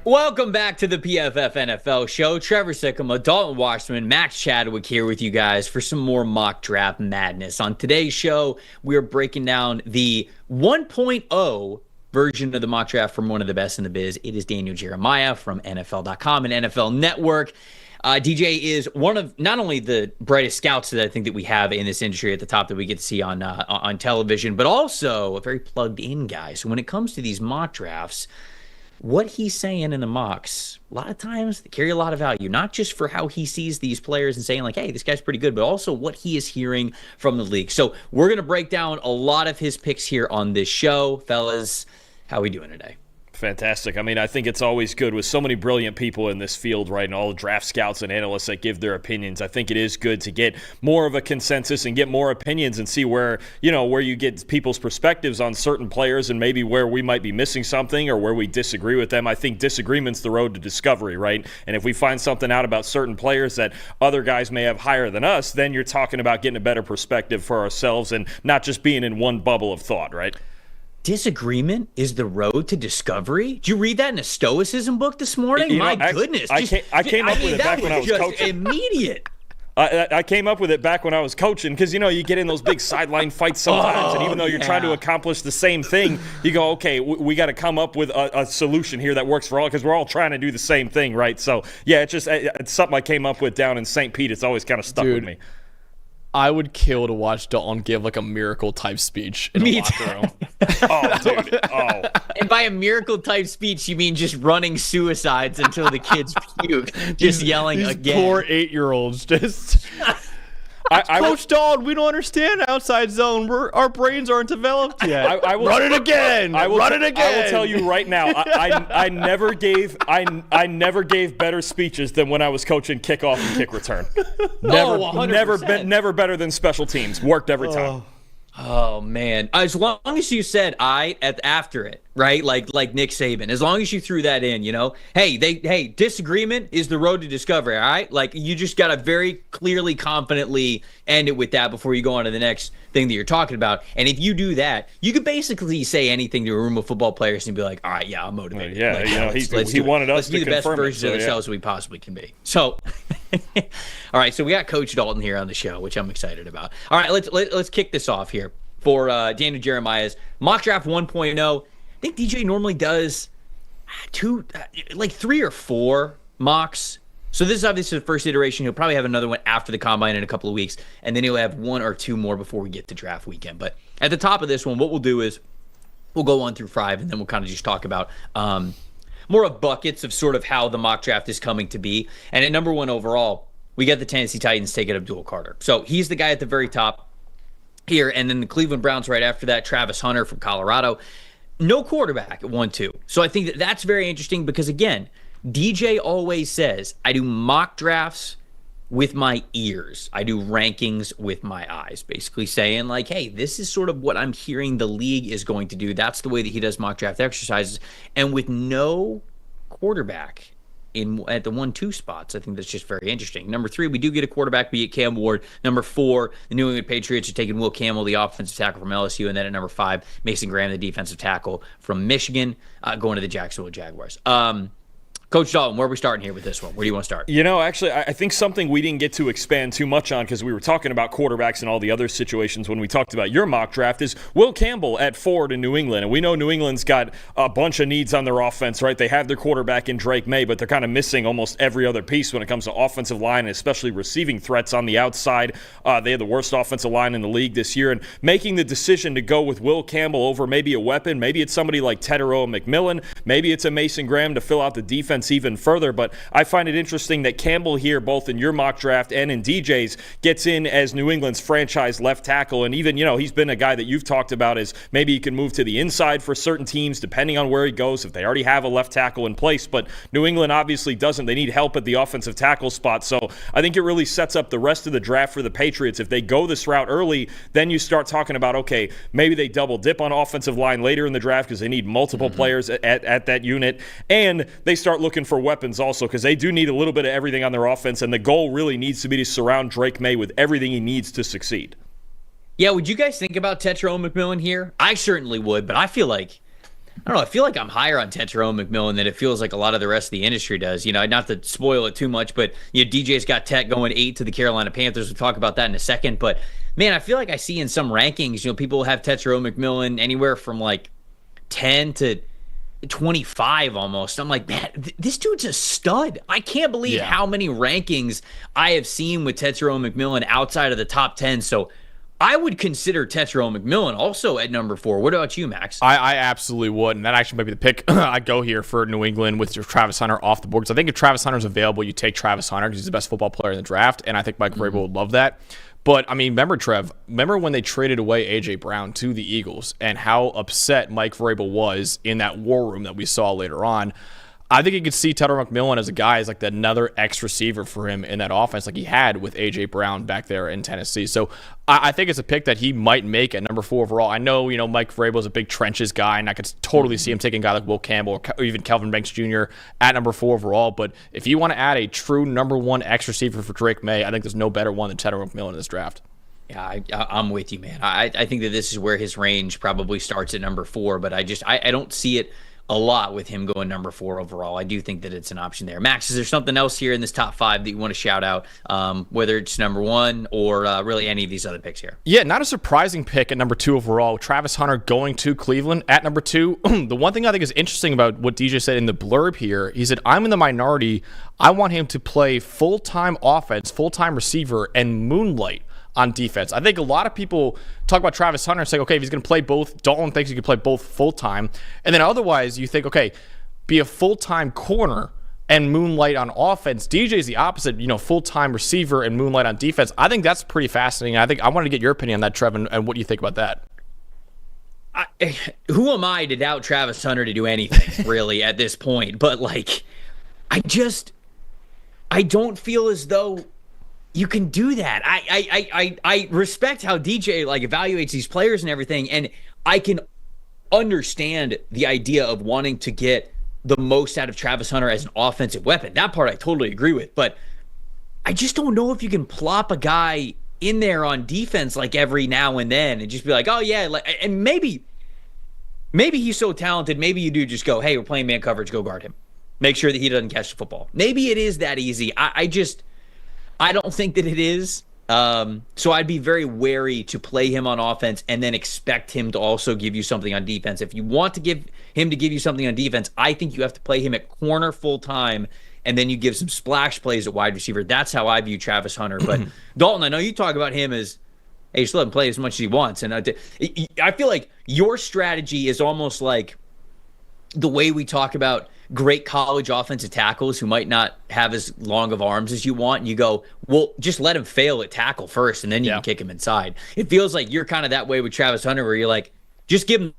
Welcome back to the PFF NFL show. Trevor Sikkema, Dalton Wasserman, Max Chadwick here with you guys for some more mock draft madness. On today's show, we are breaking down the 1.0 version of the mock draft from one of the best in the biz. It is Daniel Jeremiah from NFL.com and NFL Network. DJ is one of not only the brightest scouts that I think that we have in this industry at the top that we get to see on television, but also a very plugged-in guy. So when it comes to these mock drafts, what he's saying in the mocks, a lot of times they carry a lot of value, not just for how he sees these players and saying like, hey, this guy's pretty good, but also what he is hearing from the league. So we're going to break down a lot of his picks here on this show. Fellas, how we doing today? Fantastic. I mean, I think it's always good with so many brilliant people in this field, right, and all the draft scouts and analysts that give their opinions. I think it is good to get more of a consensus and get more opinions and see where you get people's perspectives on certain players and maybe where we might be missing something or where we disagree with them. I think disagreement's the road to discovery, right? And if we find something out about certain players that other guys may have higher than us, then you're talking about getting a better perspective for ourselves and not just being in one bubble of thought, right? Disagreement is the road to discovery. Did you read that in a Stoicism book this morning? Goodness. I came up with it back when I was coaching. Immediate. I came up with it back when I was coaching because, you get in those big sideline fights sometimes, and even though you're trying to accomplish the same thing, you go, okay, we got to come up with a solution here that works for all because we're all trying to do the same thing, right? So, yeah, it's something I came up with down in St. Pete. It's always kind of stuck with me. I would kill to watch Dalton give like a miracle type speech in a locker room. Oh, dude. Oh. And by a miracle type speech, you mean just running suicides until the kids puke, just yelling these again. Poor 8-year-olds just. Coach Dalton, we don't understand outside zone. Our brains aren't developed yet. I will run it again. I will tell you right now. I never gave better speeches than when I was coaching kickoff and kick return. Never better than special teams. Worked every time. Oh man! As long as you said after it, right? Like Nick Saban. As long as you threw that in, hey, disagreement is the road to discovery. All right, like you just gotta very clearly, confidently end it with that before you go on to the next thing that you're talking about. And if you do that, you could basically say anything to a room of football players and be like, all right, yeah, I'm motivated. He wanted us to be the best confirm version of ourselves we possibly can be. So, all right, so we got Coach Dalton here on the show, which I'm excited about. All right, let's kick this off here for Daniel Jeremiah's mock draft 1.0. I think DJ normally does 3 or 4 mocks. So this is obviously the first iteration. He'll probably have another one after the combine in a couple of weeks, and then he'll have 1 or 2 more before we get to draft weekend. But at the top of this one, what we'll do is we'll go 1 through 5, and then we'll kind of just talk about more of buckets of sort of how the mock draft is coming to be. And at number 1 overall, we got the Tennessee Titans taking Abdul Carter. So he's the guy at the very top here, and then the Cleveland Browns right after that, Travis Hunter from Colorado. No quarterback at 1-2. So I think that's very interesting because, again, DJ always says, I do mock drafts with my ears. I do rankings with my eyes, basically saying like, hey, this is sort of what I'm hearing the league is going to do. That's the way that he does mock draft exercises. And with no quarterback at the 1-2 spots, I think that's just very interesting. Number 3, we do get a quarterback, be it Cam Ward. Number 4, the New England Patriots are taking Will Campbell, the offensive tackle from LSU. And then at number 5, Mason Graham, the defensive tackle from Michigan, going to the Jacksonville Jaguars. Coach Dalton, where are we starting here with this one? Where do you want to start? Actually, I think something we didn't get to expand too much on because we were talking about quarterbacks and all the other situations when we talked about your mock draft is Will Campbell at 4 to New England. And we know New England's got a bunch of needs on their offense, right? They have their quarterback in Drake May, but they're kind of missing almost every other piece when it comes to offensive line and especially receiving threats on the outside. They had the worst offensive line in the league this year. And making the decision to go with Will Campbell over maybe a weapon, maybe it's somebody like Tedero McMillan, maybe it's a Mason Graham to fill out the defense even further. But I find it interesting that Campbell here, both in your mock draft and in DJ's, gets in as New England's franchise left tackle. And even, he's been a guy that you've talked about as maybe he can move to the inside for certain teams, depending on where he goes, if they already have a left tackle in place. But New England obviously doesn't. They need help at the offensive tackle spot. So I think it really sets up the rest of the draft for the Patriots. If they go this route early, then you start talking about, okay, maybe they double dip on offensive line later in the draft because they need multiple players at that unit. And they start looking for weapons also because they do need a little bit of everything on their offense, and the goal really needs to be to surround Drake May with everything he needs to succeed. Yeah, would you guys think about Tetro McMillan here? I certainly would, but I feel like I don't know. I feel like I'm higher on Tetairoa McMillan than it feels like a lot of the rest of the industry does. Not to spoil it too much, but DJ's got Tet going 8 to the Carolina Panthers. We'll talk about that in a second. But man, I feel like I see in some rankings, people have Tetairoa McMillan anywhere from like 10 to 25 almost. I'm like, man, this dude's a stud. I can't believe how many rankings I have seen with Tetairoa McMillan outside of the top 10. So I would consider Tetairoa McMillan also at number 4. What about you, Max? I absolutely would, and that actually might be the pick I go here for New England with Travis Hunter off the board. Because I think if Travis Hunter's available, you take Travis Hunter because he's the best football player in the draft, and I think Mike Vrabel would love that. But, I mean, remember when they traded away A.J. Brown to the Eagles and how upset Mike Vrabel was in that war room that we saw later on? I think you could see Tetairoa McMillan as a guy as like another X receiver for him in that offense like he had with A.J. Brown back there in Tennessee. So I think it's a pick that he might make at number 4 overall. I know, Mike Vrabel is a big trenches guy, and I could totally see him taking a guy like Will Campbell or even Kelvin Banks Jr. at number 4 overall. But if you want to add a true number 1 X receiver for Drake May, I think there's no better one than Tetairoa McMillan in this draft. Yeah, I'm with you, man. I think that this is where his range probably starts at number 4, but I don't see it a lot with him going number 4 overall. I do think that it's an option there. Max, is there something else here in this top 5 that you want to shout out, whether it's number 1 or really any of these other picks here? Yeah, not a surprising pick at number 2 overall. Travis Hunter going to Cleveland at number 2. The one thing I think is interesting about what DJ said in the blurb here, he said, I'm in the minority. I want him to play full-time offense, full-time receiver, and moonlight on defense. I think a lot of people talk about Travis Hunter and say, okay, if he's going to play both, Dalton thinks he can play both full-time. And then otherwise, you think, okay, be a full-time corner and moonlight on offense. DJ's the opposite, full-time receiver and moonlight on defense. I think that's pretty fascinating. I wanted to get your opinion on that, Trevor, and what do you think about that? Who am I to doubt Travis Hunter to do anything, really, at this point? But, I don't feel as though you can do that. I respect how DJ evaluates these players and everything, and I can understand the idea of wanting to get the most out of Travis Hunter as an offensive weapon. That part I totally agree with, but I just don't know if you can plop a guy in there on defense every now and then and just be like, oh yeah, and maybe he's so talented, maybe you do just go, hey, we're playing man coverage, go guard him. Make sure that he doesn't catch the football. Maybe it is that easy. I don't think that it is. So I'd be very wary to play him on offense and then expect him to also give you something on defense. If you want to give him to give you something on defense, I think you have to play him at corner full time, and then you give some splash plays at wide receiver. That's how I view Travis Hunter. But Dalton, I know you talk about him as, hey, just let him play as much as he wants. And I feel like your strategy is almost like the way we talk about great college offensive tackles who might not have as long of arms as you want. And you go, well, just let him fail at tackle first, and then you can kick him inside. It feels like you're kind of that way with Travis Hunter, where you're like, just give him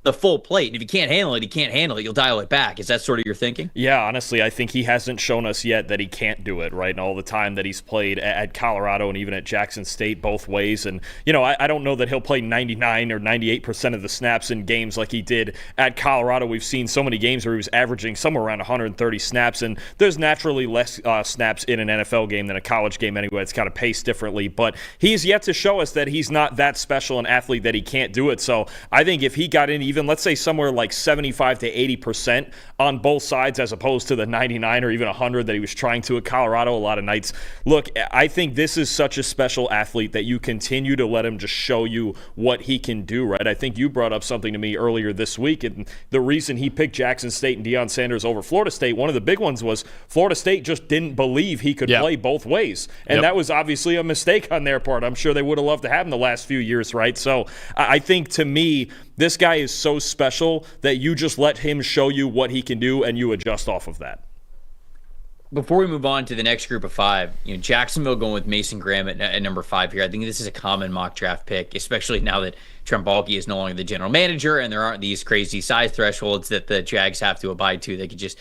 the full plate. And if he can't handle it, he can't handle it. You'll dial it back. Is that sort of your thinking? Yeah, honestly, I think he hasn't shown us yet that he can't do it, right? And all the time that he's played at Colorado and even at Jackson State both ways. And, I don't know that he'll play 99 or 98% of the snaps in games like he did at Colorado. We've seen so many games where he was averaging somewhere around 130 snaps. And there's naturally less snaps in an NFL game than a college game anyway. It's kind of paced differently. But he's yet to show us that he's not that special an athlete that he can't do it. So I think if he got in even, let's say, somewhere like 75 to 80% on both sides as opposed to the 99 or even 100 that he was trying to at Colorado a lot of nights. Look, I think this is such a special athlete that you continue to let him just show you what he can do, right? I think you brought up something to me earlier this week, and the reason he picked Jackson State and Deion Sanders over Florida State, one of the big ones was Florida State just didn't believe he could play both ways. And that was obviously a mistake on their part. I'm sure they would have loved to have him the last few years, right? So I think, to me, this guy is so special that you just let him show you what he can do and you adjust off of that. Before we move on to the next group of 5, Jacksonville going with Mason Graham at number 5 here. I think this is a common mock draft pick, especially now that Trent Baalke is no longer the general manager and there aren't these crazy size thresholds that the Jags have to abide to. They could just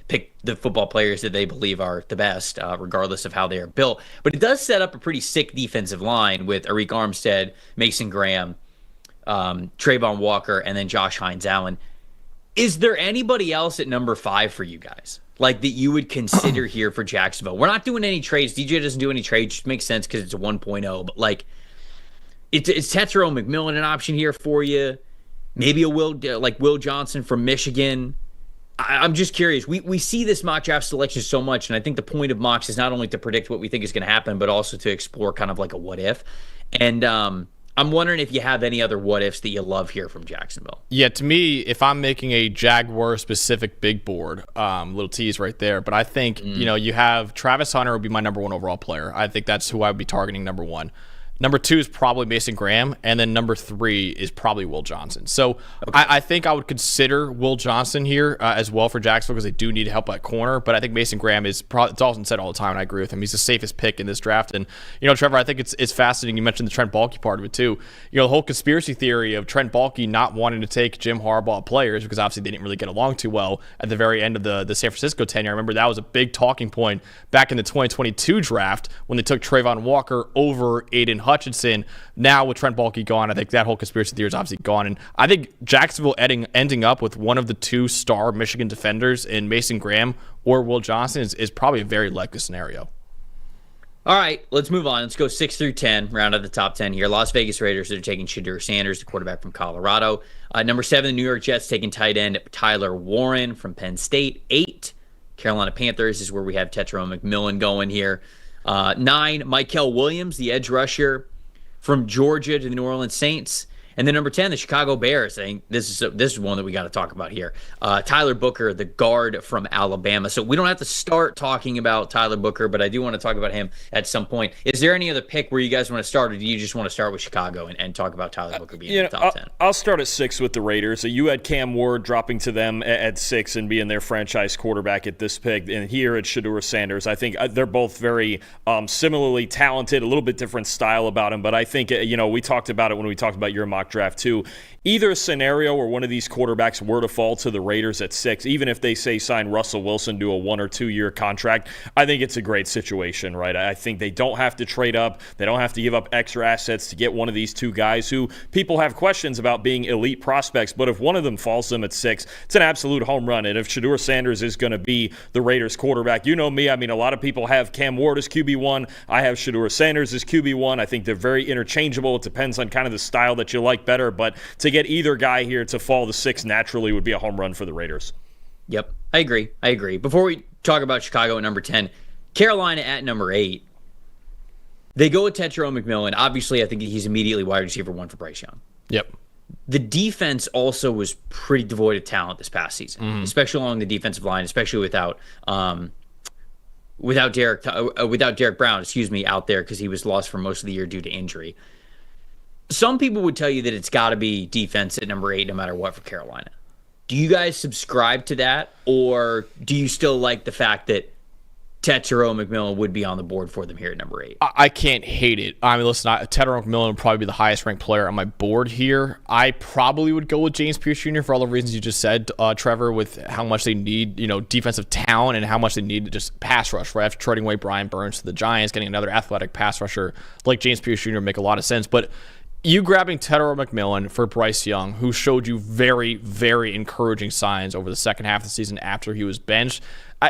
pick the football players that they believe are the best, regardless of how they are built. But it does set up a pretty sick defensive line with Arik Armstead, Mason Graham, Trayvon Walker, and then Josh Hines-Allen. Is there anybody else at number 5 for you guys, that you would consider here for Jacksonville? We're not doing any trades. DJ doesn't do any trades. Just makes sense because it's a 1.0. But, it's Tetairoa McMillan an option here for you? maybe a Will Johnson from Michigan. I'm just curious. We see this mock draft selection so much, and I think the point of mocks is not only to predict what we think is going to happen, but also to explore kind of like a what if. And I'm wondering if you have any other what ifs that you love here from Jacksonville. Yeah, to me, if I'm making a Jaguar-specific big board, little tease right there, but I think, you have Travis Hunter would be my number one overall player. I think that's who I would be targeting number one. Number two is probably Mason Graham, and then number three is probably Will Johnson. So okay. I think I would consider Will Johnson here as well for Jacksonville because they do need help at corner, but I think Mason Graham is probably, Dalton said all the time, and I agree with him, he's the safest pick in this draft. And, Trevor, I think it's fascinating. You mentioned the Trent Baalke part of it too. The whole conspiracy theory of Trent Baalke not wanting to take Jim Harbaugh players because obviously they didn't really get along too well at the very end of the San Francisco tenure. I remember that was a big talking point back in the 2022 draft when they took Trayvon Walker over Aiden Hutchinson. Now with Trent Baalke gone, I think that whole conspiracy theory is obviously gone. And I think Jacksonville ending up with one of the two star Michigan defenders in Mason Graham or Will Johnson is probably a very likely scenario. All right, let's move on. Let's go 6 through 10, round out the top 10 here. Las Vegas Raiders are taking Shedeur Sanders, the quarterback from Colorado. Number 7, the New York Jets taking tight end Tyler Warren from Penn State. 8, Carolina Panthers is where we have Tetairoa McMillan going here. 9, Mykel Williams, the edge rusher from Georgia to the New Orleans Saints. And then number 10, the Chicago Bears. I think this is one that we got to talk about here. Tyler Booker, the guard from Alabama. So we don't have to start talking about Tyler Booker, but I do want to talk about him at some point. Is there any other pick where you guys want to start, or do you just want to start with Chicago and talk about Tyler Booker being in the top 10? I'll start at 6 with the Raiders. So you had Cam Ward dropping to them at 6 and being their franchise quarterback at this pick. And here it's Shedeur Sanders. I think they're both very similarly talented, a little bit different style about him. But I think, we talked about it when we talked about your mock draft too. Either scenario where one of these quarterbacks were to fall to the Raiders at 6, even if they say sign Russell Wilson to a 1 or 2 year contract, I think it's a great situation, right? I think they don't have to trade up. They don't have to give up extra assets to get one of these two guys who people have questions about being elite prospects. But if one of them falls to them at 6, it's an absolute home run. And if Shedeur Sanders is going to be the Raiders quarterback, you know me. I mean, a lot of people have Cam Ward as QB1. I have Shedeur Sanders as QB1. I think they're very interchangeable. It depends on kind of the style that you like better. But to get either guy here to fall to 6 naturally would be a home run for the Raiders. Yep, I agree. Before we talk about Chicago at number 10, Carolina at number 8, they go with Tetairoa McMillan. Obviously, I think he's immediately wide receiver 1 for Bryce Young. Yep. The defense also was pretty devoid of talent this past season, especially along the defensive line, especially without Derek Brown, out there because he was lost for most of the year due to injury. Some people would tell you that it's got to be defense at number 8 no matter what for Carolina. Do you guys subscribe to that, or do you still like the fact that Tetairoa McMillan would be on the board for them here at number 8? I can't hate it. I mean, listen, Tetairoa McMillan would probably be the highest-ranked player on my board here. I probably would go with James Pierce Jr. for all the reasons you just said, Trevor, with how much they need, defensive talent and how much they need to just pass rush, right? After trading away Brian Burns to the Giants, getting another athletic pass rusher like James Pierce Jr. would make a lot of sense. But you grabbing Tetairoa McMillan for Bryce Young, who showed you very, very encouraging signs over the second half of the season after he was benched,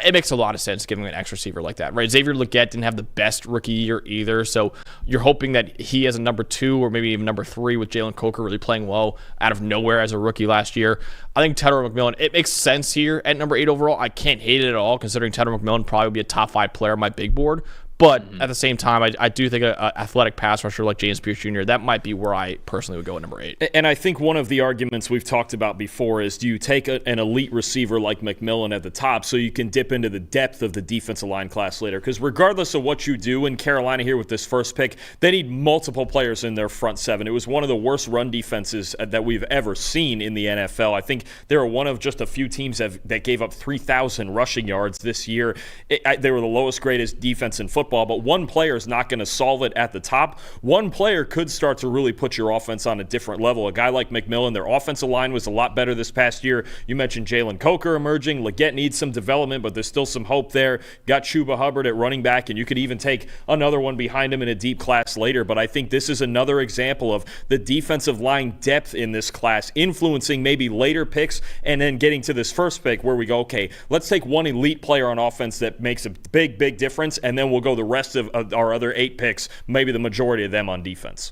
it makes a lot of sense giving an X receiver like that, right? Xavier Legette didn't have the best rookie year either, so you're hoping that he has a number 2 or maybe even number 3 with Jalen Coker really playing well out of nowhere as a rookie last year. I think Tetairoa McMillan, it makes sense here at number 8 overall. I can't hate it at all, considering Tetairoa McMillan probably would be a top 5 player on my big board. But at the same time, I do think an athletic pass rusher like James Pierce Jr., that might be where I personally would go at number 8. And I think one of the arguments we've talked about before is, do you take an elite receiver like McMillan at the top so you can dip into the depth of the defensive line class later? Because regardless of what you do in Carolina here with this first pick, they need multiple players in their front 7. It was one of the worst run defenses that we've ever seen in the NFL. I think they were one of just a few teams that gave up 3,000 rushing yards this year. They were the lowest graded defense in football. But one player is not going to solve it at the top. One player could start to really put your offense on a different level. A guy like McMillan, their offensive line was a lot better this past year. You mentioned Jalen Coker emerging. Legette needs some development, but there's still some hope there. Got Chuba Hubbard at running back, and you could even take another one behind him in a deep class later. But I think this is another example of the defensive line depth in this class influencing maybe later picks, and then getting to this first pick where we go, okay, let's take one elite player on offense that makes a big, big difference, and then we'll go the rest of our other 8 picks, maybe the majority of them on defense.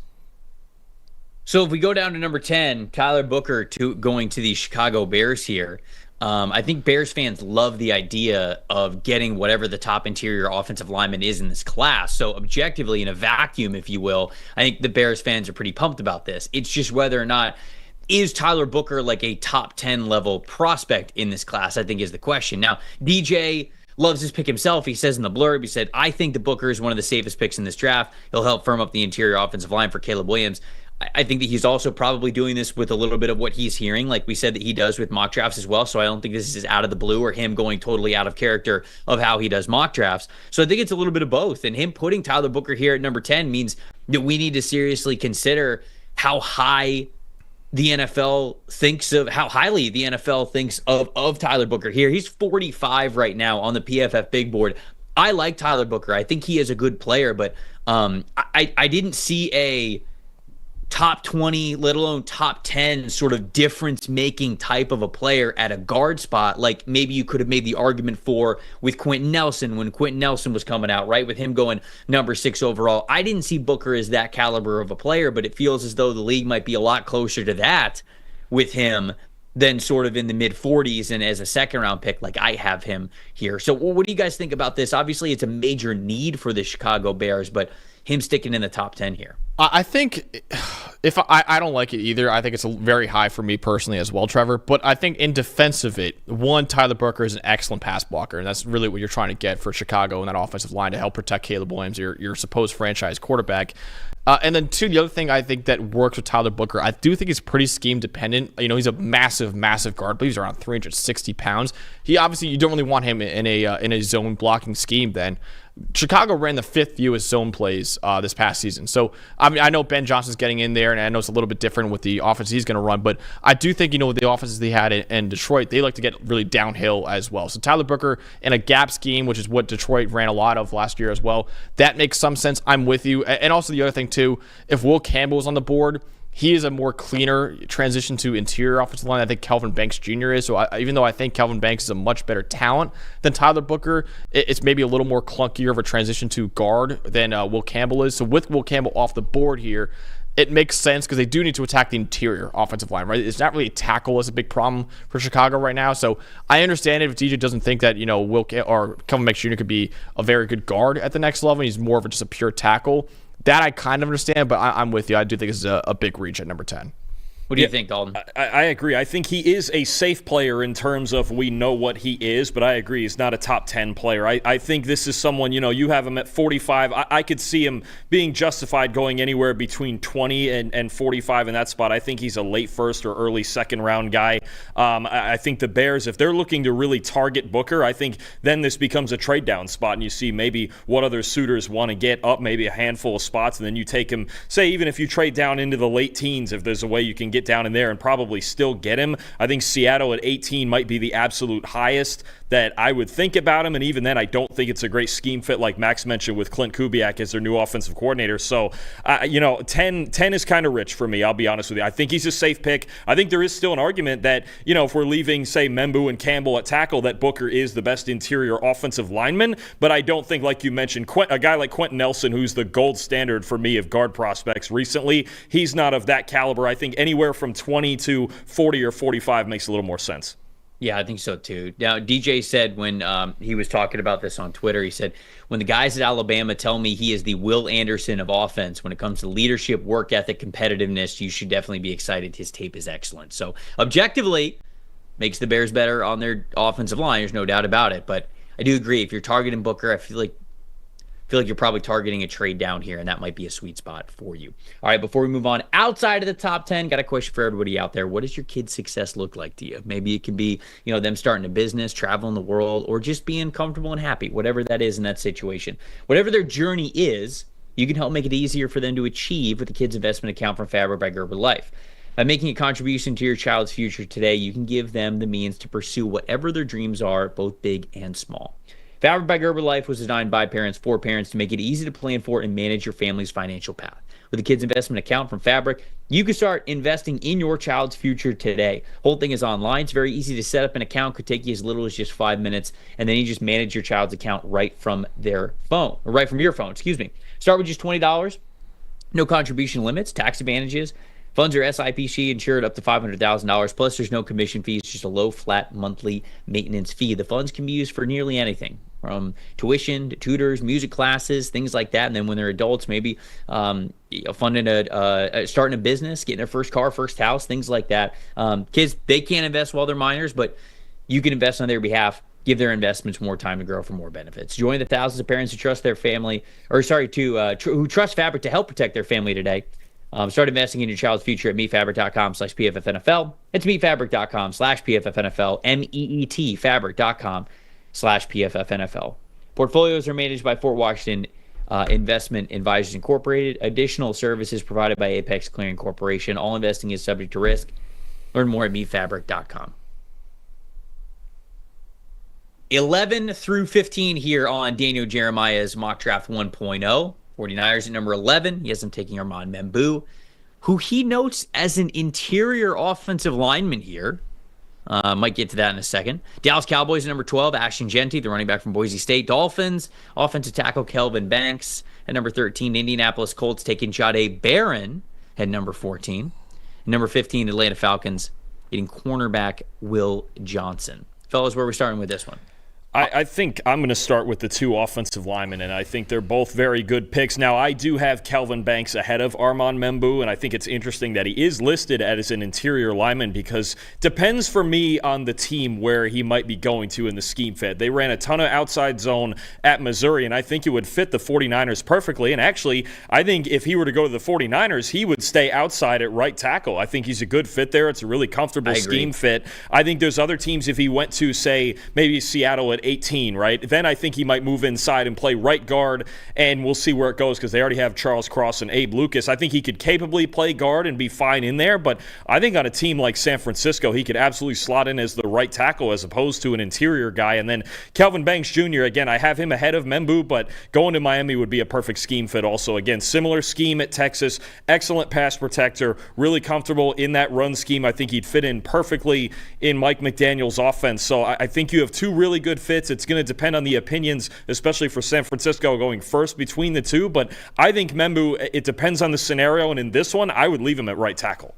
So if we go down to number 10, Tyler Booker going to the Chicago Bears here. I think Bears fans love the idea of getting whatever the top interior offensive lineman is in this class. So objectively, in a vacuum, if you will, I think the Bears fans are pretty pumped about this. It's just whether or not is Tyler Booker like a top 10 level prospect in this class, I think is the question. Now, DJ loves his pick himself. He says in the blurb, he said, I think the Booker is one of the safest picks in this draft. He'll help firm up the interior offensive line for Caleb Williams. I think that he's also probably doing this with a little bit of what he's hearing, like we said that he does with mock drafts as well. So I don't think this is out of the blue or him going totally out of character of how he does mock drafts. So I think it's a little bit of both. And him putting Tyler Booker here at number 10 means that we need to seriously consider how highly the NFL thinks of Tyler Booker here. He's 45 right now on the PFF big board. I like Tyler Booker. I think he is a good player, but I didn't see a top 20, let alone top 10 sort of difference-making type of a player at a guard spot like maybe you could have made the argument for with Quentin Nelson when Quentin Nelson was coming out, right? With him going number 6 overall. I didn't see Booker as that caliber of a player, but it feels as though the league might be a lot closer to that with him than sort of in the mid-40s and as a second-round pick like I have him here. So what do you guys think about this? Obviously, it's a major need for the Chicago Bears, but him sticking in the top 10 here. I think if I don't like it either. I think it's very high for me personally as well, Trevor. But I think in defense of it, one, Tyler Booker is an excellent pass blocker, and that's really what you're trying to get for Chicago in that offensive line to help protect Caleb Williams, your supposed franchise quarterback. And then two, the other thing I think that works with Tyler Booker, I do think he's pretty scheme dependent. You know, he's a massive guard. I believe he's around 360 pounds. He obviously, you don't really want him in a zone blocking scheme then. Chicago ran the 5th fewest zone plays this past season. So, I mean, I know Ben Johnson's getting in there, and I know it's a little bit different with the offense he's going to run, but I do think, with the offenses they had in Detroit, they like to get really downhill as well. So Tyler Booker in a gap scheme, which is what Detroit ran a lot of last year as well, that makes some sense. I'm with you. And also the other thing, too, if Will Campbell is on the board, he is a more cleaner transition to interior offensive line. I think Kelvin Banks Jr. is. So even though I think Kelvin Banks is a much better talent than Tyler Booker, it's maybe a little more clunkier of a transition to guard than Will Campbell is. So with Will Campbell off the board here, it makes sense because they do need to attack the interior offensive line, right? It's not really tackle is a big problem for Chicago right now. So I understand if DJ doesn't think that, or Kelvin Banks Jr. could be a very good guard at the next level. He's more of just a pure tackle. That I kind of understand, but I'm with you. I do think it's a big reach at number 10. What do you think, Dalton? I agree. I think he is a safe player in terms of we know what he is, but I agree he's not a top 10 player. I think this is someone, you have him at 45. I could see him being justified going anywhere between 20 and 45 in that spot. I think he's a late first or early second round guy. I think the Bears, if they're looking to really target Booker, I think then this becomes a trade down spot, and you see maybe what other suitors want to get up, maybe a handful of spots, and then you take him, say, even if you trade down into the late teens, if there's a way you can get down in there and probably still get him. I think Seattle at 18 might be the absolute highest that I would think about him, and even then I don't think it's a great scheme fit like Max mentioned with Clint Kubiak as their new offensive coordinator. So 10 is kind of rich for me, I'll be honest with you. I think he's a safe pick. I think there is still an argument that if we're leaving, say, Membu and Campbell at tackle, that Booker is the best interior offensive lineman, but I don't think, like you mentioned, a guy like Quentin Nelson, who's the gold standard for me of guard prospects recently, he's not of that caliber. I think anywhere from 20 to 40 or 45 makes a little more sense. Yeah, I think so too. Now, DJ said when he was talking about this on Twitter, he said, when the guys at Alabama tell me he is the Will Anderson of offense, when it comes to leadership, work ethic, competitiveness, you should definitely be excited. His tape is excellent. So objectively, makes the Bears better on their offensive line. There's no doubt about it. But I do agree. If you're targeting Booker, I feel like you're probably targeting a trade down here, and that might be a sweet spot for you. All right, before we move on, outside of the top 10, got a question for everybody out there. What does your kid's success look like to you? Maybe it can be, them starting a business, traveling the world, or just being comfortable and happy, whatever that is in that situation. Whatever their journey is, you can help make it easier for them to achieve with the Kids Investment Account from Fabric by Gerber Life. By making a contribution to your child's future today, you can give them the means to pursue whatever their dreams are, both big and small. Fabric by Gerber Life was designed by parents for parents to make it easy to plan for and manage your family's financial path. With a Kids Investment Account from Fabric, you can start investing in your child's future today. Whole thing is online. It's very easy to set up an account. Could take you as little as just 5 minutes, and then you just manage your child's account right from their phone, or right from your phone, excuse me. Start with just $20. No contribution limits, tax advantages, Funds are SIPC insured up to $500,000. Plus, there's no commission fees, just a low, flat monthly maintenance fee. The funds can be used for nearly anything, from tuition to tutors, music classes, things like that. And then when they're adults, maybe funding starting a business, getting their first car, first house, things like that. Kids, they can't invest while they're minors, but you can invest on their behalf. Give their investments more time to grow for more benefits. Join the thousands of parents who trust their family, who trust Fabric to help protect their family today. Start investing in your child's future at meetfabric.com/PFFNFL. It's meetfabric.com/PFFNFL, MEET, fabric.com/PFFNFL. Portfolios are managed by Fort Washington Investment Advisors Incorporated. Additional services provided by Apex Clearing Corporation. All investing is subject to risk. Learn more at meetfabric.com. 11 through 15 here on Daniel Jeremiah's Mock Draft 1.0. 49ers at number 11. He has them taking Armand Membou, who he notes as an interior offensive lineman here. Might get to that in a second. Dallas Cowboys at number 12. Ashton Jeanty, the running back from Boise State. Dolphins, offensive tackle Kelvin Banks at number 13. Indianapolis Colts taking Jahdae Barron at number 14. Number 15, Atlanta Falcons getting cornerback Will Johnson. Fellas, where are we starting with this one? I think I'm going to start with the two offensive linemen, and I think they're both very good picks. Now, I do have Kelvin Banks ahead of Armand Membou, and I think it's interesting that he is listed as an interior lineman because depends for me on the team where he might be going to in the scheme fit. They ran a ton of outside zone at Missouri, and I think it would fit the 49ers perfectly. And actually, I think if he were to go to the 49ers, he would stay outside at right tackle. I think he's a good fit there. It's a really comfortable scheme fit. I think there's other teams if he went to, say, maybe Seattle at 18, right? Then I think he might move inside and play right guard, and we'll see where it goes because they already have Charles Cross and Abe Lucas. I think he could capably play guard and be fine in there, but I think on a team like San Francisco, he could absolutely slot in as the right tackle as opposed to an interior guy. And then Kelvin Banks Jr., again, I have him ahead of Membou, but going to Miami would be a perfect scheme fit also. Again, similar scheme at Texas, excellent pass protector, really comfortable in that run scheme. I think he'd fit in perfectly in Mike McDaniel's offense. So I think you have two really good fits. It's going to depend on the opinions, especially for San Francisco going first between the two. But I think Membou, it depends on the scenario. And in this one, I would leave him at right tackle.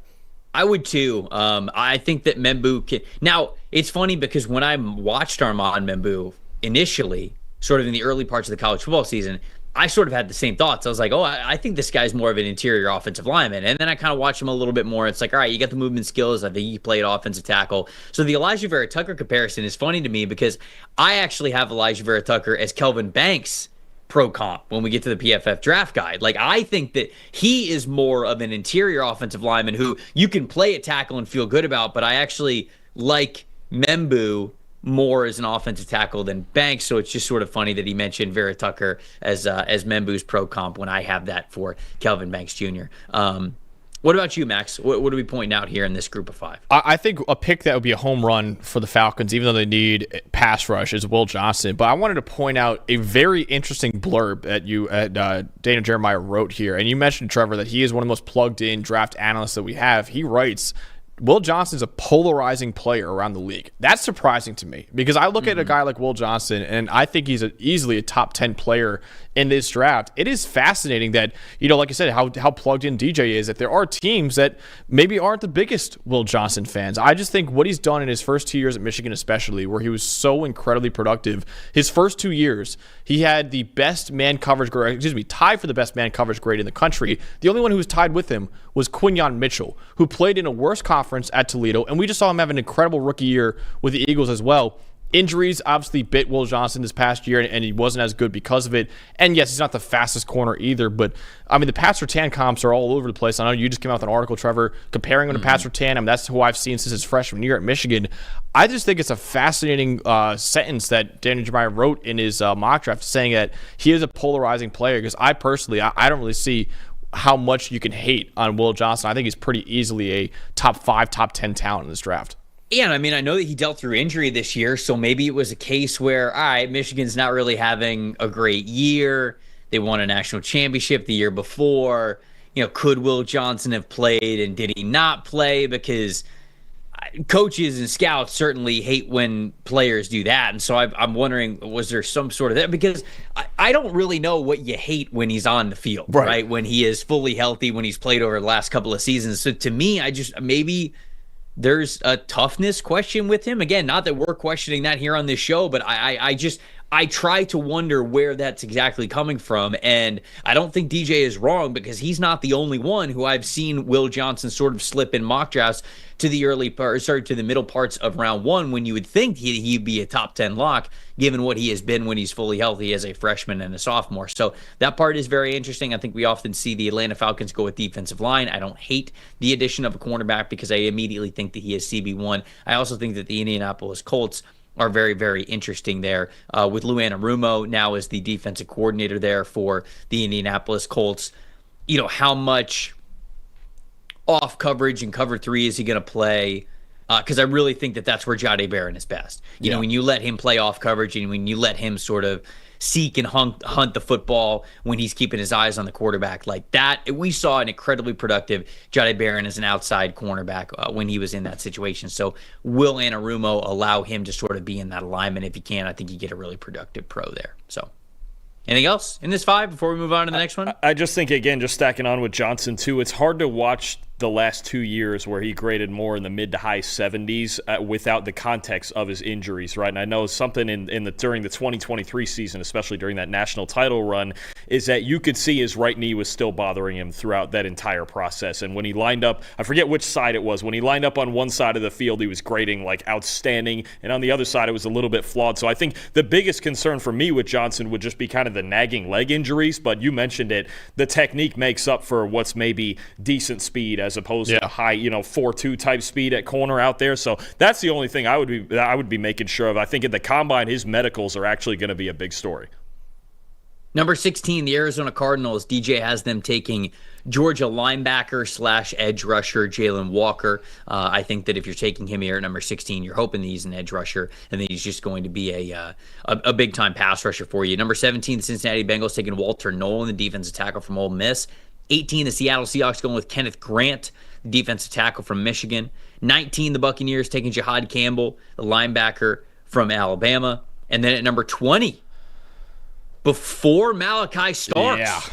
I would too. I think that Membou can. Now, it's funny because when I watched Armand Membou initially, sort of in the early parts of the college football season, I sort of had the same thoughts. I was like, oh, I think this guy's more of an interior offensive lineman. And then I kind of watched him a little bit more. It's like, all right, you got the movement skills. I think he played offensive tackle. So the Elijah Vera Tucker comparison is funny to me because I actually have Elijah Vera Tucker as Kelvin Banks pro comp when we get to the PFF draft guide. Like, I think that he is more of an interior offensive lineman who you can play at tackle and feel good about, but I actually like Membou more as an offensive tackle than Banks, so it's just sort of funny that he mentioned Vera Tucker as Membou's pro comp when I have that for Kelvin Banks Jr. What about you, Max? What are we pointing out here in this group of five? I think a pick that would be a home run for the Falcons, even though they need pass rush, is Will Johnson. But I wanted to point out a very interesting blurb that Daniel Jeremiah wrote here. And you mentioned, Trevor, that he is one of the most plugged-in draft analysts that we have. He writes, Will Johnson is a polarizing player around the league. That's surprising to me because I look at a guy like Will Johnson and I think he's easily a top 10 player in this draft. It is fascinating that, like I said, how plugged in DJ is, that there are teams that maybe aren't the biggest Will Johnson fans. I just think what he's done in his first 2 years at Michigan, especially, where he was so incredibly productive. His first 2 years, he had the best man coverage grade, tied for the best man coverage grade in the country. The only one who was tied with him was Quinyon Mitchell, who played in a worse conference at Toledo, and we just saw him have an incredible rookie year with the Eagles as well. Injuries obviously bit Will Johnson this past year, and he wasn't as good because of it. And yes, he's not the fastest corner either, but I mean, the Pat Surtain comps are all over the place. I know you just came out with an article, Trevor, comparing him to Pat Surtain. I mean, that's who I've seen since his freshman year at Michigan. I just think it's a fascinating sentence that Daniel Jeremiah wrote in his mock draft, saying that he is a polarizing player, because I personally, I don't really see how much you can hate on Will Johnson. I think he's pretty easily a top 5, top 10 talent in this draft. Yeah, and I mean, I know that he dealt through injury this year, so maybe it was a case where, all right, Michigan's not really having a great year. They won a national championship the year before. Could Will Johnson have played, and did he not play? Because coaches and scouts certainly hate when players do that. And so I'm wondering, was there some sort of that? Because I don't really know what you hate when he's on the field, right? When he is fully healthy, when he's played over the last couple of seasons. So to me, maybe there's a toughness question with him. Again, not that we're questioning that here on this show, but I try to wonder where that's exactly coming from. And I don't think DJ is wrong, because he's not the only one who I've seen Will Johnson sort of slip in mock drafts to the middle parts of round one, when you would think he'd be a top 10 lock, given what he has been when he's fully healthy as a freshman and a sophomore. So that part is very interesting. I think we often see the Atlanta Falcons go with defensive line. I don't hate the addition of a cornerback, because I immediately think that he is CB1. I also think that the Indianapolis Colts are very, very interesting there, with Lou Anarumo now as the defensive coordinator there for the Indianapolis Colts. How much off coverage and cover three is he going to play? Because I really think that that's where Jahdae Barron is best. You know, when you let him play off coverage, and when you let him sort of seek and hunt the football when he's keeping his eyes on the quarterback like that. We saw an incredibly productive Jahdae Barron as an outside cornerback when he was in that situation. So will Anarumo allow him to sort of be in that alignment? If he can, I think you get a really productive pro there. So anything else in this 5 before we move on to the next one? I just think, again, just stacking on with Johnson too, it's hard to watch the last 2 years where he graded more in the mid to high 70s without the context of his injuries, right? And I know something during the 2023 season, especially during that national title run, is that you could see his right knee was still bothering him throughout that entire process. And when he lined up, I forget which side it was, when he lined up on one side of the field, he was grading like outstanding, and on the other side it was a little bit flawed. So I think the biggest concern for me with Johnson would just be kind of the nagging leg injuries, but you mentioned it, the technique makes up for what's maybe decent speed as opposed to high, 4.2 type speed at corner out there. So that's the only thing I would be making sure of. I think at the combine, his medicals are actually going to be a big story. Number 16, the Arizona Cardinals. DJ has them taking Georgia linebacker / edge rusher Jalen Walker. I think that if you're taking him here at number 16, you're hoping that he's an edge rusher and that he's just going to be a big-time pass rusher for you. Number 17, the Cincinnati Bengals taking Walter Nolan, the defensive tackle from Ole Miss. 18, the Seattle Seahawks going with Kenneth Grant, the defensive tackle from Michigan. 19, the Buccaneers taking Jahad Campbell, the linebacker from Alabama. And then at number 20, before Malachi Starks,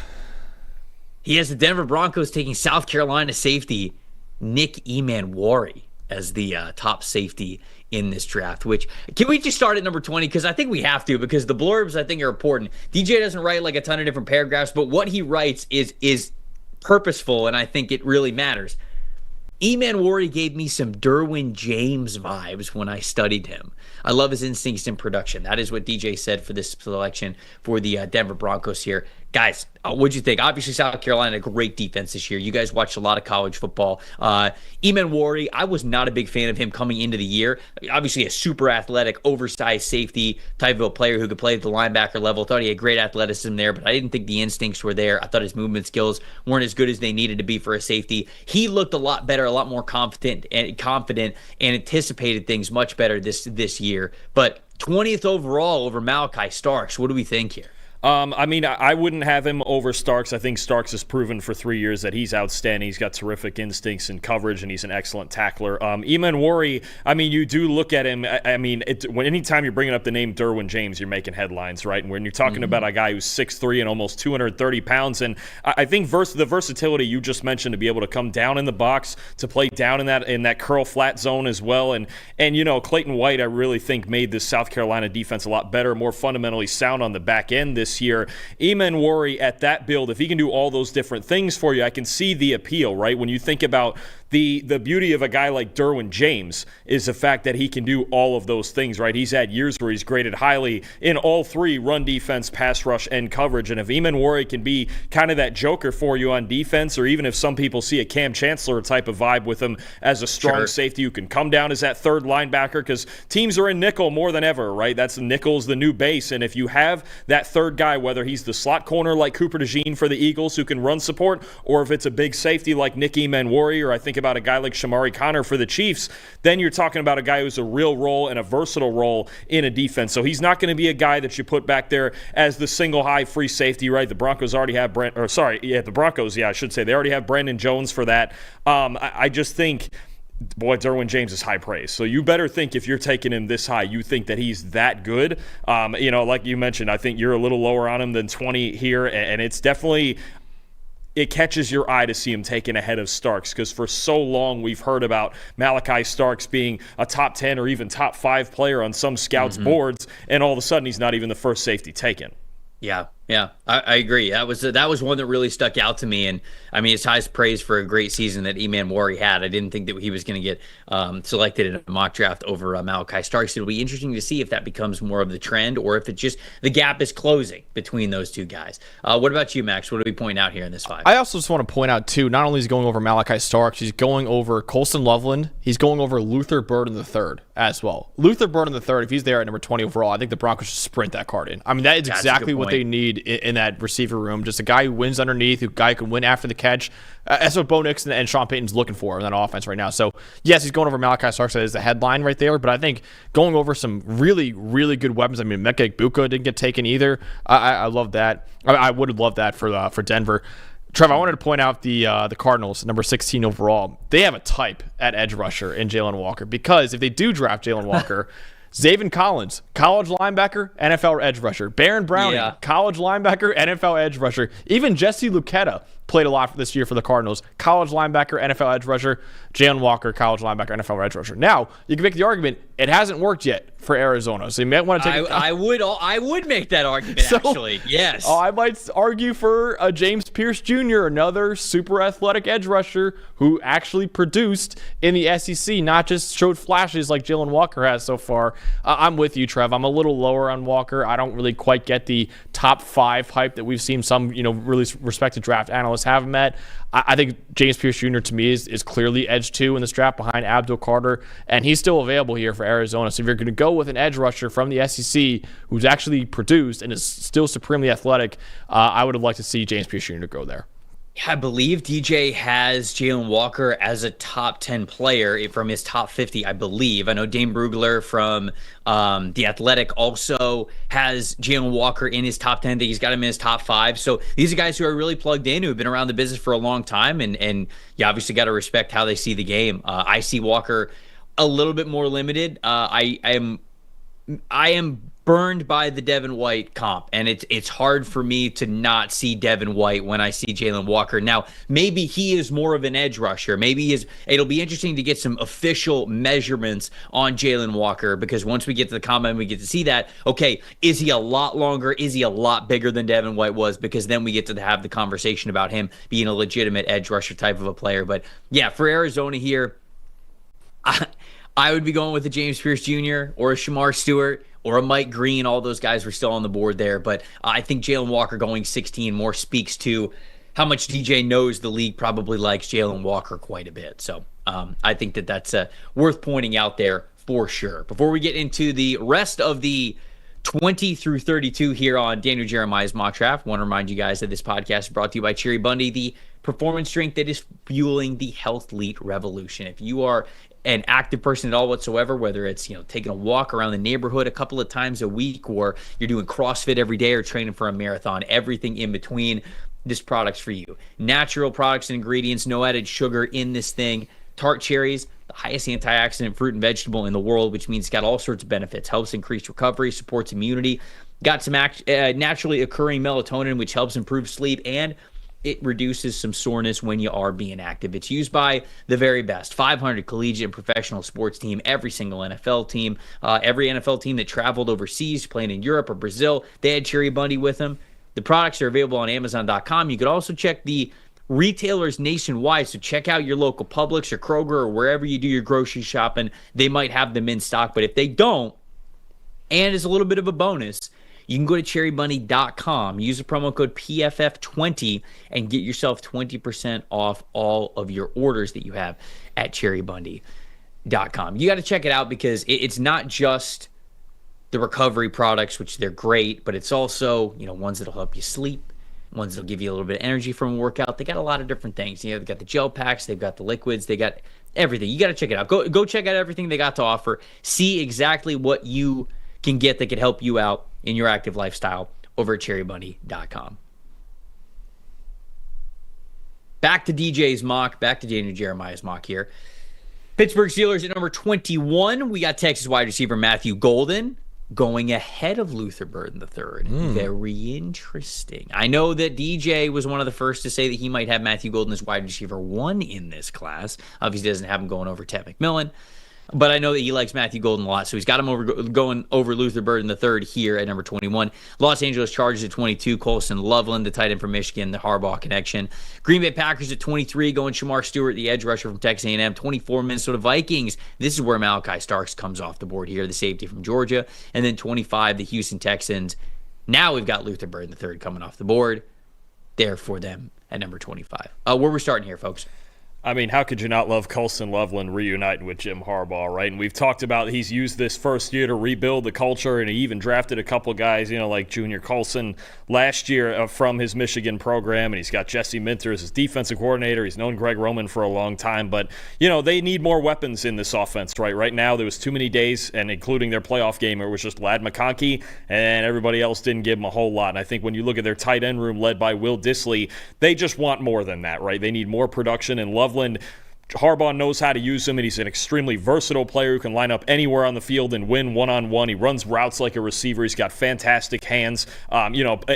he has the Denver Broncos taking South Carolina safety Nick Emanwari as the top safety in this draft. Which, can we just start at number 20? Because I think we have to, because the blurbs I think are important. DJ doesn't write like a ton of different paragraphs, but what he writes is purposeful, and I think it really matters. Emanwari gave me some Derwin James vibes when I studied him. I love his instincts in production. That is what DJ said for this selection for the Denver Broncos here. Guys, what'd you think? Obviously, South Carolina, great defense this year. You guys watched a lot of college football. Emanwari, I was not a big fan of him coming into the year. Obviously, a super athletic, oversized safety type of a player who could play at the linebacker level. Thought he had great athleticism there, but I didn't think the instincts were there. I thought his movement skills weren't as good as they needed to be for a safety. He looked a lot better, a lot more confident, and anticipated things much better this year. But 20th overall over Malachi Starks. What do we think here? I wouldn't have him over Starks. I think Starks has proven for 3 years that he's outstanding. He's got terrific instincts and coverage, and he's an excellent tackler. Emanwari, you do look at him. Anytime you're bringing up the name Derwin James, you're making headlines, right? And when you're talking about a guy who's 6'3" and almost 230 pounds, and I think the versatility you just mentioned to be able to come down in the box, to play down in that curl flat zone as well, and Clayton White, I really think made this South Carolina defense a lot better, more fundamentally sound on the back end this year. Emanwari at that build, if he can do all those different things for you, I can see the appeal, right? When you think about the beauty of a guy like Derwin James is the fact that he can do all of those things, right? He's had years where he's graded highly in all three: run defense, pass rush, and coverage. And if Emanwari can be kind of that joker for you on defense, or even if some people see a Cam Chancellor type of vibe with him as a strong safety who can come down as that third linebacker, because teams are in nickel more than ever, right? That's nickel's the new base. And if you have that third guy, whether he's the slot corner like Cooper DeJean for the Eagles who can run support, or if it's a big safety like Nick Emanwari, or I think about a guy like Shamari Connor for the Chiefs, then you're talking about a guy who's a real role and a versatile role in a defense. So he's not going to be a guy that you put back there as the single high free safety, right? The Broncos already have they already have Brandon Jones for that. I just think boy, Derwin James is high praise. So you better think if you're taking him this high, you think that he's that good. Like you mentioned, I think you're a little lower on him than 20 here, and it's definitely – it catches your eye to see him taken ahead of Starks, because for so long we've heard about Malachi Starks being a top 10 or even top 5 player on some scouts' boards, and all of a sudden he's not even the first safety taken. Yeah, I agree. That was one that really stuck out to me, and I mean, it's highest praise for a great season that Eman Wari had. I didn't think that he was going to get selected in a mock draft over Malachi Starks. It'll be interesting to see if that becomes more of the trend, or if it just the gap is closing between those two guys. What about you, Max? What do we point out here in this 5? I also just want to point out too, not only is he going over Malachi Starks, he's going over Colston Loveland. He's going over Luther Burden III as well. Luther Burden III, if he's there at number 20 overall, I think the Broncos should sprint that card in. I mean, that's exactly what they need in that receiver room. Just a guy who wins underneath, a guy who can win after the catch. That's what Bo Nix and Sean Payton's looking for in that offense right now. So, yes, he's going over Malachi Starks. That is the headline right there. But I think going over some really, really good weapons. I mean, Mecca Buka didn't get taken either. I love that. I would have loved that for Denver. Trevor, I wanted to point out the Cardinals, number 16 overall. They have a type at edge rusher in Jalen Walker, because if they do draft Jalen Walker, Zaven Collins, college linebacker, NFL edge rusher. Baron Browning, college linebacker, NFL edge rusher. Even Jesse Luketa played a lot this year for the Cardinals. College linebacker, NFL edge rusher. Jalen Walker, college linebacker, NFL edge rusher. Now, you can make the argument it hasn't worked yet for Arizona, so you might want to take. I would make that argument, actually. Yes. I might argue for James Pierce Jr., another super athletic edge rusher who actually produced in the SEC, not just showed flashes like Jalen Walker has so far. I'm with you, Trev. I'm a little lower on Walker. I don't really quite get the top 5 hype that we've seen some, really respected draft analysts have him at. I think James Pierce Jr. to me is clearly edge 2 in this draft behind Abdul Carter, and he's still available here for Arizona. So if you're going to go with an edge rusher from the SEC who's actually produced and is still supremely athletic, I would have liked to see James Pierce Jr. go there. I believe DJ has Jalen Walker as a top 10 player from his top 50, I believe. I know Dane Brugler from The Athletic also has Jalen Walker in his top 10. I think he's got him in his top 5. So these are guys who are really plugged in, who have been around the business for a long time, and you obviously got to respect how they see the game. I see Walker a little bit more limited. I am burned by the Devin White comp, and it's hard for me to not see Devin White when I see Jalen Walker. Now, maybe he is more of an edge rusher. It'll be interesting to get some official measurements on Jalen Walker, because once we get to the combine, we get to see that. Okay, is he a lot longer? Is he a lot bigger than Devin White was? Because then we get to have the conversation about him being a legitimate edge rusher type of a player. But yeah, for Arizona here, I would be going with a James Pierce Jr. or a Shamar Stewart or a Mike Green. All those guys were still on the board there. But I think Jalen Walker going 16 more speaks to how much DJ knows the league probably likes Jalen Walker quite a bit. So I think that's worth pointing out there for sure. Before we get into the rest of the 20 through 32 here on Daniel Jeremiah's Mock Draft, I want to remind you guys that this podcast is brought to you by Cherry Bundy, the performance drink that is fueling the health elite revolution. If you are an active person at all whatsoever, whether it's taking a walk around the neighborhood a couple of times a week, or you're doing CrossFit every day or training for a marathon, everything in between, this product's for you. Natural products and ingredients, no added sugar in this thing. Tart cherries, the highest antioxidant fruit and vegetable in the world, which means it's got all sorts of benefits. Helps increase recovery, supports immunity, got some naturally occurring melatonin, which helps improve sleep, and it reduces some soreness when you are being active. It's used by the very best. 500 collegiate and professional sports team, every single NFL team, every NFL team that traveled overseas, playing in Europe or Brazil, they had Cherry Bundy with them. The products are available on Amazon.com. You could also check the retailers nationwide, so check out your local Publix or Kroger or wherever you do your grocery shopping. They might have them in stock, but if they don't, and it's a little bit of a bonus, you can go to cherrybunny.com, use the promo code PFF20, and get yourself 20% off all of your orders that you have at cherrybundy.com. You got to check it out, because it's not just the recovery products, which they're great, but it's also, ones that'll help you sleep, ones that'll give you a little bit of energy from a workout. They got a lot of different things. They've got the gel packs, they've got the liquids, they got everything. You got to check it out. Go check out everything they got to offer. See exactly what you can get that could help you out in your active lifestyle over at cherrybunny.com. Back to DJ's mock, back to Daniel Jeremiah's mock here. Pittsburgh Steelers at number 21. We got Texas wide receiver Matthew Golden going ahead of Luther Burden III. Very interesting. I know that DJ was one of the first to say that he might have Matthew Golden as wide receiver 1 in this class. Obviously, doesn't have him going over Ted McMillan. But I know that he likes Matthew Golden a lot, so he's got him going over Luther Burden III here at number 21. Los Angeles Chargers at 22, Colson Loveland, the tight end from Michigan, the Harbaugh connection. Green Bay Packers at 23, going Shamar Stewart, the edge rusher from Texas A&M. 24, Minnesota Vikings. This is where Malachi Starks comes off the board here, the safety from Georgia. And then 25, the Houston Texans. Now we've got Luther Burden III coming off the board there for them at number 25. Where we're starting here, folks. I mean, how could you not love Colson Loveland reuniting with Jim Harbaugh, right? And we've talked about he's used this first year to rebuild the culture, and he even drafted a couple guys, like Junior Colson last year from his Michigan program, and he's got Jesse Minter as his defensive coordinator. He's known Greg Roman for a long time, but, they need more weapons in this offense, right? Right now, there was too many days, and including their playoff game, it was just Ladd McConkey, and everybody else didn't give him a whole lot. And I think when you look at their tight end room led by Will Dissly, they just want more than that, right? They need more production, and Loveland, Harbaugh knows how to use him, and he's an extremely versatile player who can line up anywhere on the field and win one-on-one. He runs routes like a receiver. He's got fantastic hands.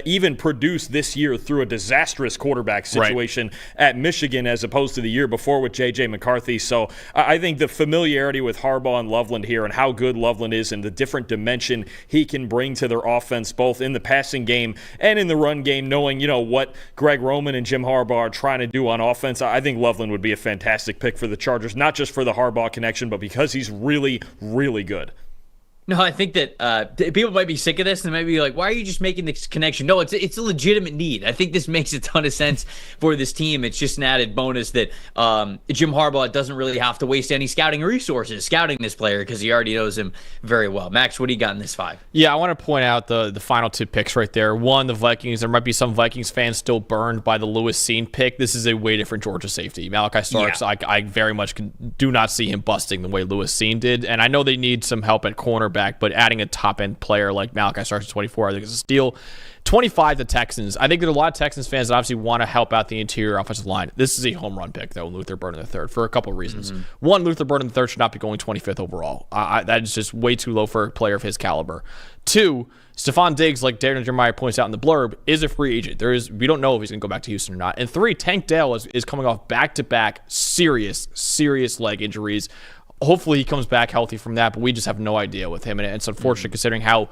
Even produced this year through a disastrous quarterback situation at Michigan as opposed to the year before with J.J. McCarthy. So I think the familiarity with Harbaugh and Loveland here and how good Loveland is and the different dimension he can bring to their offense, both in the passing game and in the run game, knowing, what Greg Roman and Jim Harbaugh are trying to do on offense, I think Loveland would be a fantastic pick for the Chargers, not just for the Harbaugh connection, but because he's really, really good. No, I think that people might be sick of this and might be like, why are you just making this connection? No, it's a legitimate need. I think this makes a ton of sense for this team. It's just an added bonus that Jim Harbaugh doesn't really have to waste any scouting resources scouting this player because he already knows him very well. Max, what do you got in this 5? Yeah, I want to point out the final 2 picks right there. One, the Vikings. There might be some Vikings fans still burned by the Lewis Cine pick. This is a way different Georgia safety. Malachi Starks, yeah. I very much do not see him busting the way Lewis Cine did. And I know they need some help at cornerback, but adding a top-end player like Malachi Starks at 24, I think is a steal. 25, the Texans. I think there are a lot of Texans fans that obviously want to help out the interior offensive line. This is a home run pick, though, Luther Burden III, for a couple of reasons. One, Luther Burden III should not be going 25th overall. That is just way too low for a player of his caliber. 2, Stephon Diggs, like Darren Jeremiah points out in the blurb, is a free agent. We don't know if he's going to go back to Houston or not. And 3, Tank Dell is coming off back-to-back serious leg injuries. Hopefully he comes back healthy from that, but we just have no idea with him. And it's unfortunate considering how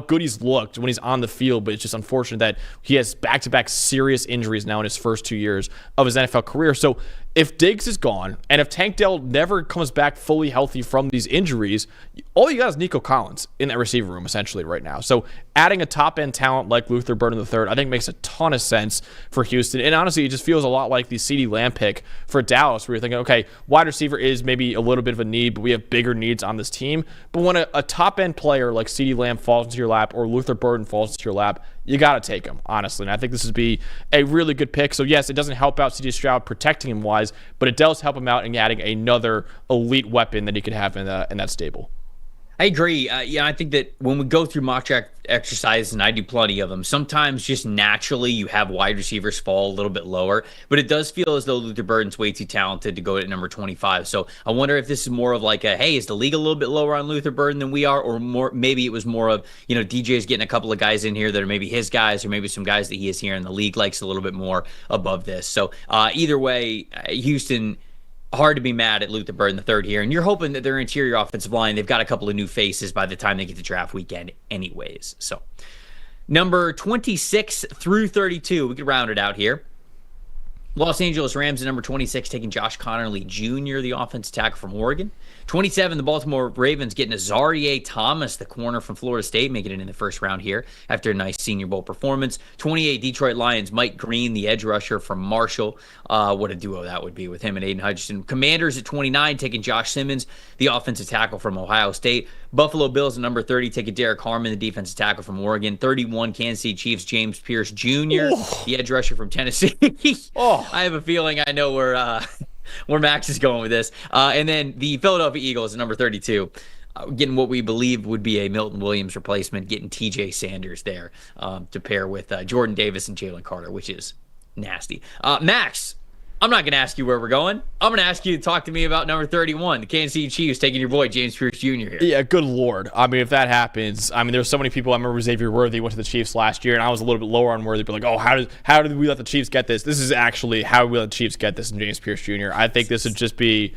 good he's looked when he's on the field, but it's just unfortunate that he has back-to-back serious injuries now in his first 2 years of his NFL career. So if Diggs is gone, and if Tank Dell never comes back fully healthy from these injuries, all you got is Nico Collins in that receiver room essentially right now. So adding a top-end talent like Luther Burden III, I think makes a ton of sense for Houston. And honestly, it just feels a lot like the CeeDee Lamb pick for Dallas, where you're thinking, okay, wide receiver is maybe a little bit of a need, but we have bigger needs on this team. But when a top-end player like CeeDee Lamb falls into your lap or Luther Burden falls into your lap, you got to take him, honestly. And I think this would be a really good pick. So, yes, it doesn't help out C.J. Stroud protecting him wise, but it does help him out in adding another elite weapon that he could have in that stable. I agree. I think that when we go through mock draft exercises, and I do plenty of them, sometimes just naturally you have wide receivers fall a little bit lower, but it does feel as though Luther Burden's way too talented to go at number 25. So I wonder if this is more of like hey, is the league a little bit lower on Luther Burden than we are, or more? Maybe it was more of, DJ's getting a couple of guys in here that are maybe his guys, or maybe some guys that he is here in the league likes a little bit more above this. So either way, Houston, hard to be mad at Luther Burden III here, and you're hoping that their interior offensive line, they've got a couple of new faces by the time they get to draft weekend anyways. So number 26 through 32, we could round it out here. Los Angeles Rams at number 26, taking Josh Connerly Jr., the offensive tackle from Oregon. 27, the Baltimore Ravens getting Azareye'h Thomas, the corner from Florida State, making it in the first round here after a nice Senior Bowl performance. 28, Detroit Lions, Mike Green, the edge rusher from Marshall. What a duo that would be with him and Aiden Hutchinson. Commanders at 29, taking Josh Simmons, the offensive tackle from Ohio State. Buffalo Bills at number 30, taking Derek Harmon, the defensive tackle from Oregon. 31, Kansas City Chiefs, James Pierce Jr., the edge rusher from Tennessee. I have a feeling I know where Max is going with this. And then the Philadelphia Eagles at number 32, getting what we believe would be a Milton Williams replacement, getting TJ Sanders there to pair with Jordan Davis and Jalen Carter, which is nasty. Max, I'm not going to ask you where we're going. I'm going to ask you to talk to me about number 31, the Kansas City Chiefs, taking your boy James Pierce Jr. here. Yeah, good Lord. I mean, if that happens, I mean, there's so many people. I remember Xavier Worthy went to the Chiefs last year, and I was a little bit lower on Worthy, but like, oh, how did we let the Chiefs get this? This is actually how we let the Chiefs get this in James Pierce Jr. I think this would just be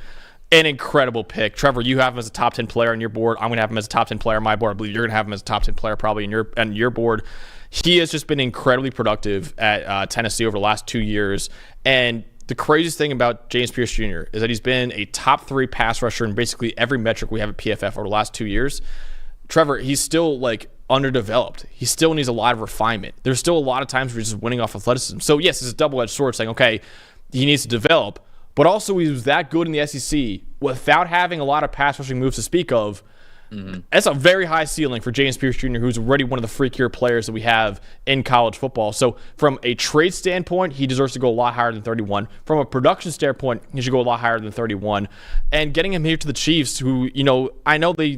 an incredible pick. Trevor, you have him as a top 10 player on your board. I'm going to have him as a top 10 player on my board. I believe you're going to have him as a top 10 player probably on your board. He has just been incredibly productive at Tennessee over the last 2 years, and the craziest thing about James Pierce Jr. is that he's been a top 3 pass rusher in basically every metric we have at PFF over the last 2 years. Trevor, he's still like underdeveloped. He still needs a lot of refinement. There's still a lot of times where he's just winning off athleticism. So yes, it's a double-edged sword saying, okay, he needs to develop, but also he was that good in the SEC without having a lot of pass rushing moves to speak of. That's a very high ceiling for James Pierce Jr., who's already one of the freakier players that we have in college football. So from a trade standpoint, he deserves to go a lot higher than 31. From a production standpoint, he should go a lot higher than 31. And getting him here to the Chiefs, who, you know, I know they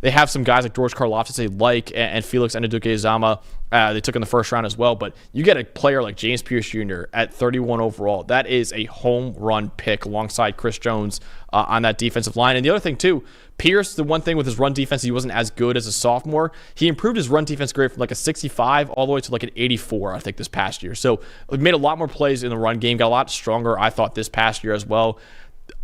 have some guys like George Karlaftis they like, and Felix Anudike-Uzomah they took in the first round as well. But you get a player like James Pierce Jr. at 31 overall. That is a home run pick alongside Chris Jones on that defensive line. And the other thing, too, Pierce, the one thing with his run defense, he wasn't as good as a sophomore. He improved his run defense grade from like a 65 all the way to like an 84, I think, this past year. So he made a lot more plays in the run game, got a lot stronger, I thought, this past year as well.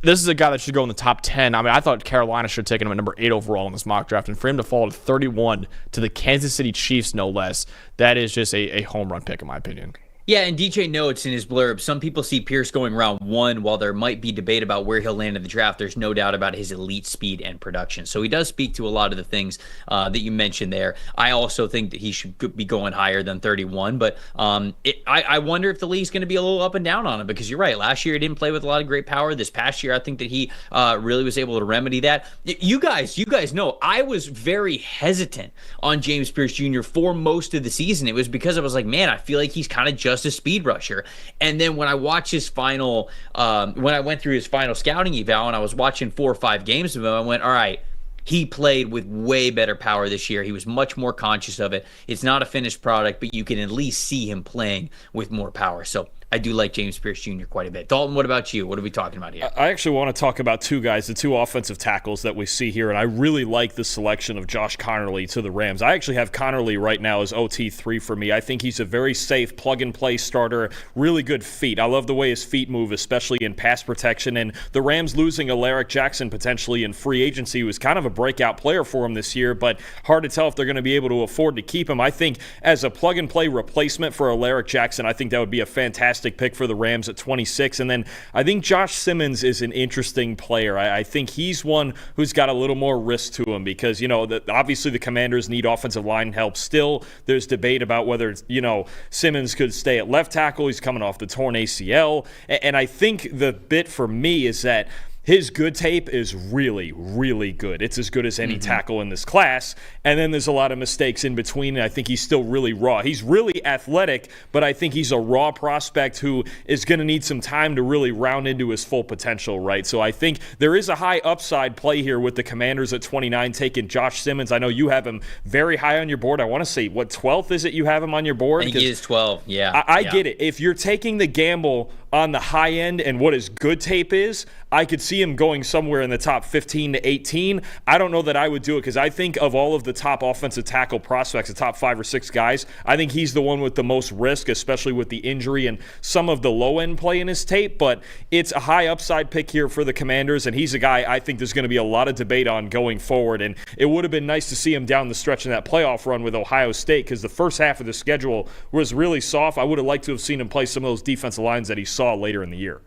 This is a guy that should go in the top 10. I mean, I thought Carolina should have taken him at number 8 overall in this mock draft. And for him to fall to 31 to the Kansas City Chiefs, no less, that is just a home run pick, in my opinion. Yeah, and DJ notes in his blurb, some people see Pierce going round 1. While there might be debate about where he'll land in the draft, there's no doubt about his elite speed and production. So he does speak to a lot of the things that you mentioned there. I also think that he should be going higher than 31, but I wonder if the league's going to be a little up and down on him, because you're right. Last year he didn't play with a lot of great power. This past year I think that he really was able to remedy that. You guys know I was very hesitant on James Pierce Jr. for most of the season. It was because I was like, man, I feel like he's kind of just a speed rusher. And then when I watched his final, when I went through his final scouting eval and I was watching 4 or 5 games of him, I went, all right, he played with way better power this year. He was much more conscious of it. It's not a finished product, but you can at least see him playing with more power. So I do like James Pierce Jr. quite a bit. Dalton, what about you? What are we talking about here? I actually want to talk about 2 guys, the 2 offensive tackles that we see here, and I really like the selection of Josh Conerly to the Rams. I actually have Conerly right now as OT3 for me. I think he's a very safe plug-and-play starter, really good feet. I love the way his feet move, especially in pass protection, and the Rams losing Alaric Jackson potentially in free agency was kind of a breakout player for him this year, but hard to tell if they're going to be able to afford to keep him. I think as a plug-and-play replacement for Alaric Jackson, I think that would be a fantastic pick for the Rams at 26. And then I think Josh Simmons is an interesting player. I think he's one who's got a little more risk to him because, you know, obviously the Commanders need offensive line help still. There's debate about whether, you know, Simmons could stay at left tackle. He's coming off the torn ACL. And I think the bit for me is that his good tape is really, really good. It's as good as any tackle in this class. And then there's a lot of mistakes in between, and I think he's still really raw. He's really athletic, but I think he's a raw prospect who is going to need some time to really round into his full potential, right? So I think there is a high upside play here with the Commanders at 29 taking Josh Simmons. I know you have him very high on your board. I want to say, what, 12th is it you have him on your board? I think he is 12, yeah. I get it. If you're taking the gamble on the high end and what his good tape is, I could see him going somewhere in the top 15 to 18. I don't know that I would do it because I think of all of the top offensive tackle prospects, the top 5 or 6 guys, I think he's the one with the most risk, especially with the injury and some of the low-end play in his tape. But it's a high upside pick here for the Commanders, and he's a guy I think there's going to be a lot of debate on going forward. And it would have been nice to see him down the stretch in that playoff run with Ohio State because the first half of the schedule was really soft. I would have liked to have seen him play some of those defensive lines that he saw later in the year.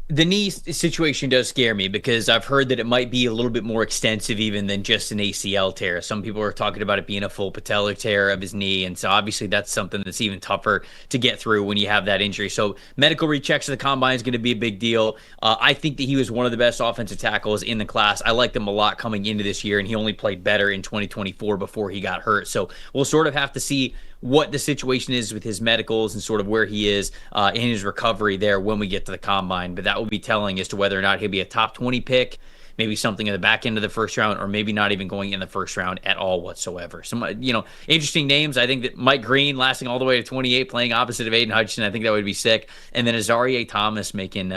The knee situation does scare me because I've heard that it might be a little bit more extensive even than just an ACL tear. Some people are talking about it being a full patellar tear of his knee, and so obviously that's something that's even tougher to get through when you have that injury. So medical rechecks at the combine is going to be a big deal. I think that he was one of the best offensive tackles in the class. I liked him a lot coming into this year, and he only played better in 2024 before he got hurt. So we'll sort of have to see what the situation is with his medicals and sort of where he is in his recovery there when we get to the combine. But that will be telling as to whether or not he'll be a top 20 pick, maybe something in the back end of the first round, or maybe not even going in the first round at all whatsoever. Some, interesting names. I think that Mike Green lasting all the way to 28, playing opposite of Aiden Hutchinson, I think that would be sick. And then Azareye'h Thomas making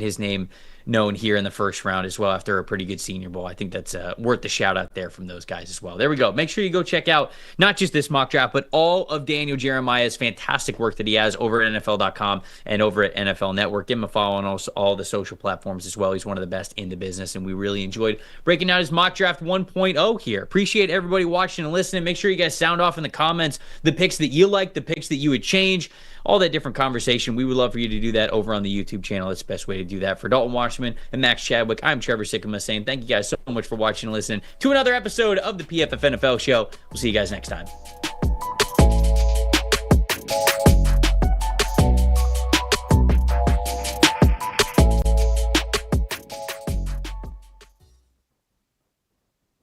his name known here in the first round as well after a pretty good Senior Bowl. I think that's worth the shout out there from those guys as well. There we go. Make sure you go check out not just this mock draft, but all of Daniel Jeremiah's fantastic work that he has over at NFL.com and over at NFL Network. Give him a follow on all the social platforms as well. He's one of the best in the business, and we really enjoyed breaking down his mock draft 1.0 here. Appreciate everybody watching and listening. Make sure you guys sound off in the comments the picks that you like, the picks that you would change, all that different conversation. We would love for you to do that over on the YouTube channel. It's the best way to do that. For Dalton Wasserman and Max Chadwick, I'm Trevor Sikkema saying thank you guys so much for watching and listening to another episode of the PFF NFL Show. We'll see you guys next time.